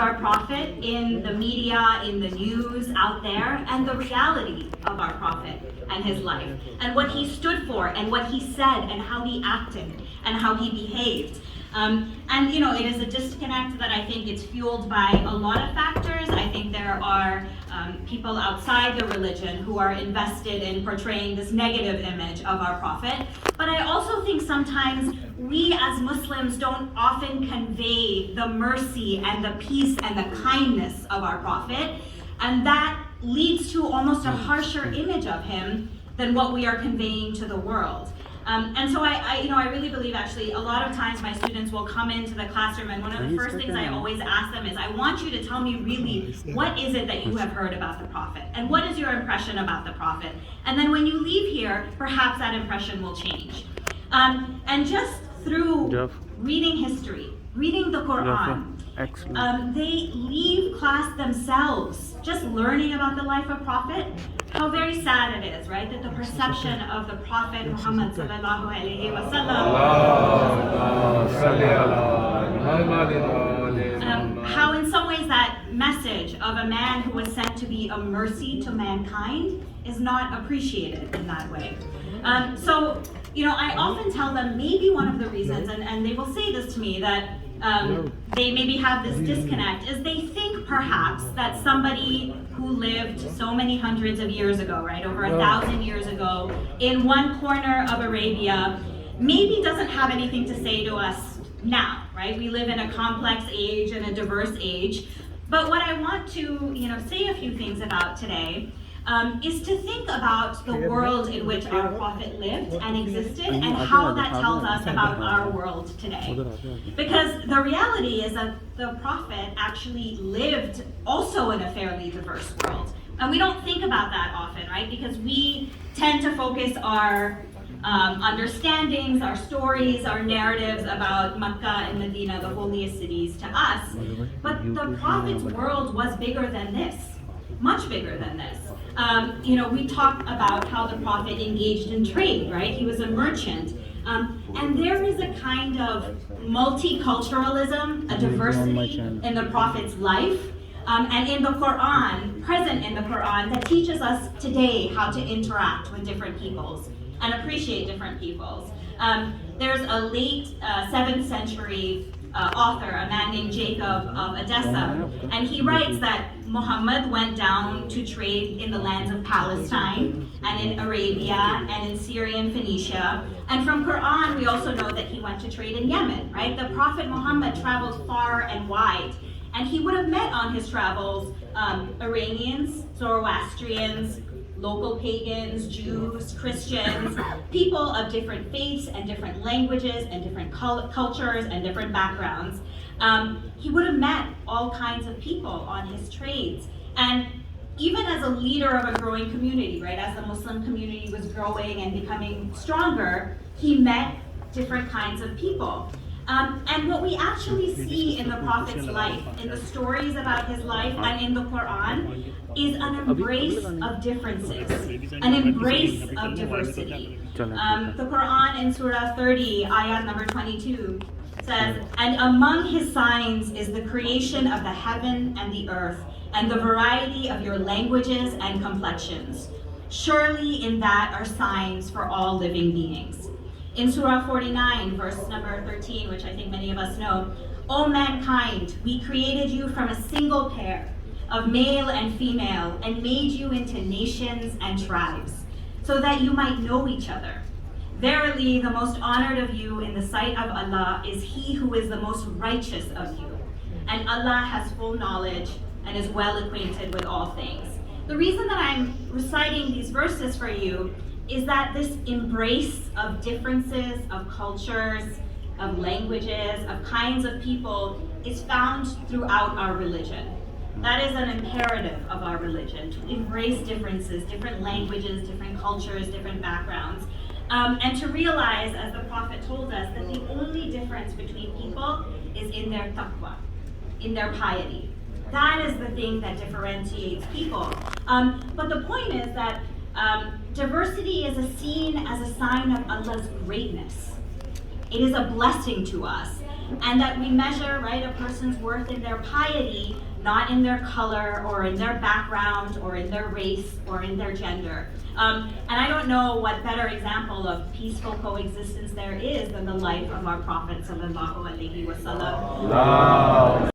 our Prophet in the media, in the news, out there, and the reality of our Prophet and his life, and what he stood for, and what he said, and how he acted, and how he behaved. And it is a disconnect that I think it's fueled by a lot of factors. I think there are people outside the religion who are invested in portraying this negative image of our Prophet. But I also think sometimes we as Muslims don't often convey the mercy and the peace and the kindness of our Prophet. And that leads to almost a harsher image of him than what we are conveying to the world. And so I really believe actually a lot of times my students will come into the classroom, and one of the first things I always ask them is, I want you to tell me really what is it that you have heard about the Prophet, and what is your impression about the Prophet? And then when you leave here, perhaps that impression will change. And just through reading history, reading the Quran, they leave class themselves just learning about the life of Prophet. How very sad it is, right? That the perception of the Prophet Muhammad sallallahu alaihi wasallam, how in some ways that message of a man who was sent to be a mercy to mankind is not appreciated in that way. So I often tell them maybe one of the reasons, and they will say this to me, that they maybe have this disconnect, is they think perhaps that somebody who lived so many hundreds of years ago, right, over 1,000 years ago, in one corner of Arabia, maybe doesn't have anything to say to us now, right? We live in a complex age and a diverse age. But what I want to, say a few things about today is to think about the world in which our Prophet lived and existed, and how that tells us about our world today. Because the reality is that the Prophet actually lived also in a fairly diverse world. And we don't think about that often, right? Because we tend to focus our understandings, our stories, our narratives about Makkah and Medina, the holiest cities, to us. But the Prophet's world was bigger than this, much bigger than this. We talk about how the Prophet engaged in trade, right? He was a merchant. And there is a kind of multiculturalism, a diversity in the Prophet's life, and in the Quran, present in the Quran, that teaches us today how to interact with different peoples and appreciate different peoples. There's a late 7th century author, a man named Jacob of Edessa, and he writes that Muhammad went down to trade in the lands of Palestine and in Arabia and in Syria and Phoenicia. And from Quran, we also know that he went to trade in Yemen, right? The Prophet Muhammad traveled far and wide, and he would have met on his travels Iranians, Zoroastrians, local pagans, Jews, Christians, people of different faiths and different languages and different cultures and different backgrounds. He would have met all kinds of people on his trades. And even as a leader of a growing community, right, as the Muslim community was growing and becoming stronger, he met different kinds of people. And what we actually see in the Prophet's life, in the stories about his life and in the Quran, is an embrace of differences, an embrace of diversity. The Quran in Surah 30, ayah number 22, says, "And among his signs is the creation of the heaven and the earth, and the variety of your languages and complexions. Surely in that are signs for all living beings." In Surah 49, verse number 13, which I think many of us know, "O mankind, we created you from a single pair of male and female, and made you into nations and tribes, so that you might know each other. Verily, the most honored of you in the sight of Allah is he who is the most righteous of you, and Allah has full knowledge and is well acquainted with all things." The reason that I'm reciting these verses for you is that this embrace of differences, of cultures, of languages, of kinds of people is found throughout our religion. That is an imperative of our religion, to embrace differences, different languages, different cultures, different backgrounds, and to realize, as the Prophet told us, that the only difference between people is in their taqwa, in their piety. That is the thing that differentiates people. But the point is that diversity is seen as a sign of Allah's greatness. it is a blessing to us. And that we measure, right, a person's worth in their piety, not in their color or in their background or in their race or in their gender. And I don't know what better example of peaceful coexistence there is than the life of our Prophet sallallahu alaihi wasallam.